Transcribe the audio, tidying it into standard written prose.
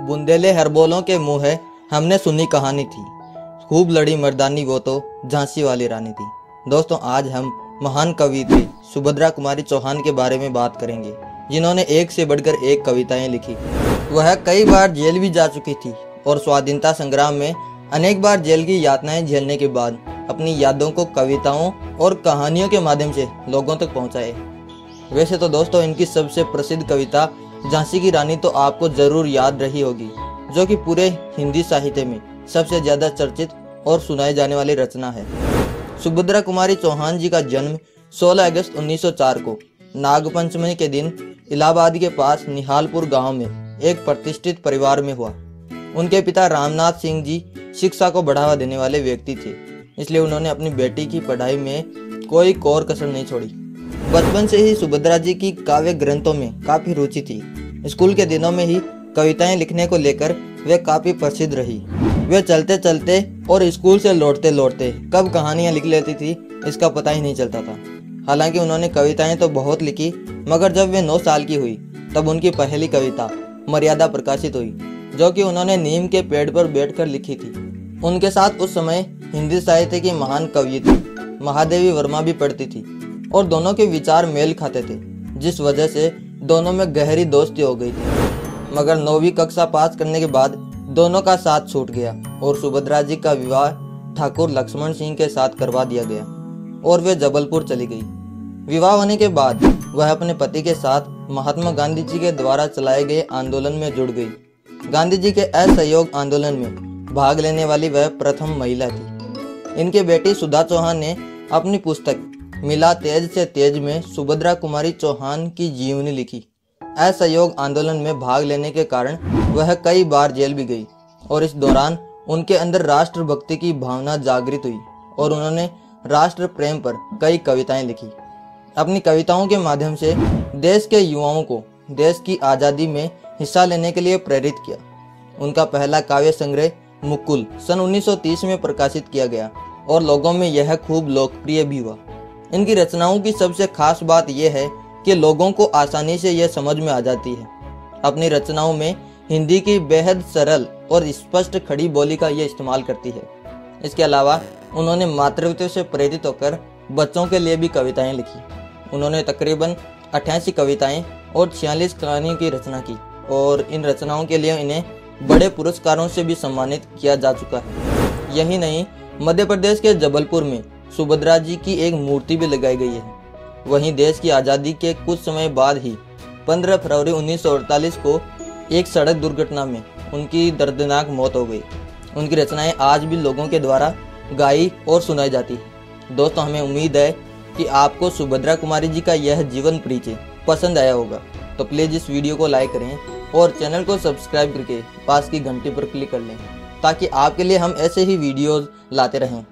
बुंदेले हरबोलों के मुँह है हमने सुनी कहानी थी, खूब लड़ी मर्दानी वो तो झांसी वाली रानी थी। दोस्तों आज हम महान कवियत्री सुभद्रा कुमारी चौहान के बारे में बात करेंगे, जिन्होंने एक से बढ़कर एक कविताएं लिखी। वह कई बार जेल भी जा चुकी थी और स्वाधीनता संग्राम में अनेक बार जेल की यातनाएं झेलने के बाद अपनी यादों को कविताओं और कहानियों के माध्यम से लोगों तक पहुंचाए। वैसे तो दोस्तों इनकी सबसे प्रसिद्ध कविता झांसी की रानी तो आपको जरूर याद रही होगी, जो कि पूरे हिंदी साहित्य में सबसे ज्यादा चर्चित और सुनाई जाने वाली रचना है। सुभद्रा कुमारी चौहान जी का जन्म 16 अगस्त 1904 को नागपंचमी के दिन इलाहाबाद के पास निहालपुर गांव में एक प्रतिष्ठित परिवार में हुआ। उनके पिता रामनाथ सिंह जी शिक्षा को बढ़ावा देने वाले व्यक्ति थे, इसलिए उन्होंने अपनी बेटी की पढ़ाई में कोई कोर कसर नहीं छोड़ी। बचपन से ही सुभद्रा जी की काव्य ग्रंथों में काफी रुचि थी। स्कूल के दिनों में ही कविताएं लिखने को लेकर वे काफी प्रसिद्ध रही। वे चलते चलते और स्कूल से लौटते लौटते कब कहानियां लिख लेती थी इसका पता ही नहीं चलता था। हालांकि उन्होंने कविताएं तो बहुत लिखी, मगर जब वे 9 साल की हुई तब उनकी पहली कविता मर्यादा प्रकाशित हुई, जो कि उन्होंने नीम के पेड़ पर बैठकर लिखी थी। उनके साथ उस समय हिंदी साहित्य की महान कवियत्री महादेवी वर्मा भी पढ़ती थी और दोनों के विचार मेल खाते थे, जिस वजह से दोनों में गहरी दोस्ती हो गई थी। मगर 9वीं कक्षा पास करने के बाद दोनों का साथ छूट गया और सुभद्रा जी का विवाह ठाकुर लक्ष्मण सिंह के साथ करवा दिया गया और वे जबलपुर चली गई। विवाह होने के बाद वह अपने पति के साथ महात्मा गांधी जी के द्वारा चलाए गए आंदोलन में जुड़ गई। गांधी जी के असहयोग आंदोलन में भाग लेने वाली वह प्रथम महिला थी। इनकी बेटी सुधा चौहान ने अपनी पुस्तक मिला तेज से तेज में सुभद्रा कुमारी चौहान की जीवनी लिखी। असहयोग आंदोलन में भाग लेने के कारण वह कई बार जेल भी गई और इस दौरान उनके अंदर राष्ट्रभक्ति की भावना जागृत हुई और उन्होंने राष्ट्र प्रेम पर कई कविताएं लिखी। अपनी कविताओं के माध्यम से देश के युवाओं को देश की आज़ादी में हिस्सा लेने के लिए प्रेरित किया। उनका पहला काव्य संग्रह मुकुल सन 1930 में प्रकाशित किया गया और लोगों में यह खूब लोकप्रिय भी हुआ। इनकी रचनाओं की सबसे खास बात यह है कि लोगों को आसानी से यह समझ में आ जाती है। अपनी रचनाओं में हिंदी की बेहद सरल और स्पष्ट खड़ी बोली का ये इस्तेमाल करती है। इसके अलावा उन्होंने मातृत्व से प्रेरित होकर बच्चों के लिए भी कविताएं लिखी। उन्होंने तकरीबन 88 कविताएं और 46 कहानियों की रचना की और इन रचनाओं के लिए इन्हें बड़े पुरस्कारों से भी सम्मानित किया जा चुका है। यही नहीं, मध्य प्रदेश के जबलपुर में सुभद्रा जी की एक मूर्ति भी लगाई गई है। वहीं देश की आज़ादी के कुछ समय बाद ही 15 फरवरी 1948 को एक सड़क दुर्घटना में उनकी दर्दनाक मौत हो गई। उनकी रचनाएं आज भी लोगों के द्वारा गाई और सुनाई जाती है। दोस्तों हमें उम्मीद है कि आपको सुभद्रा कुमारी जी का यह जीवन परिचय पसंद आया होगा, तो प्लीज़ इस वीडियो को लाइक करें और चैनल को सब्सक्राइब करके पास की घंटी पर क्लिक कर लें, ताकि आपके लिए हम ऐसे ही वीडियोज़ लाते रहें।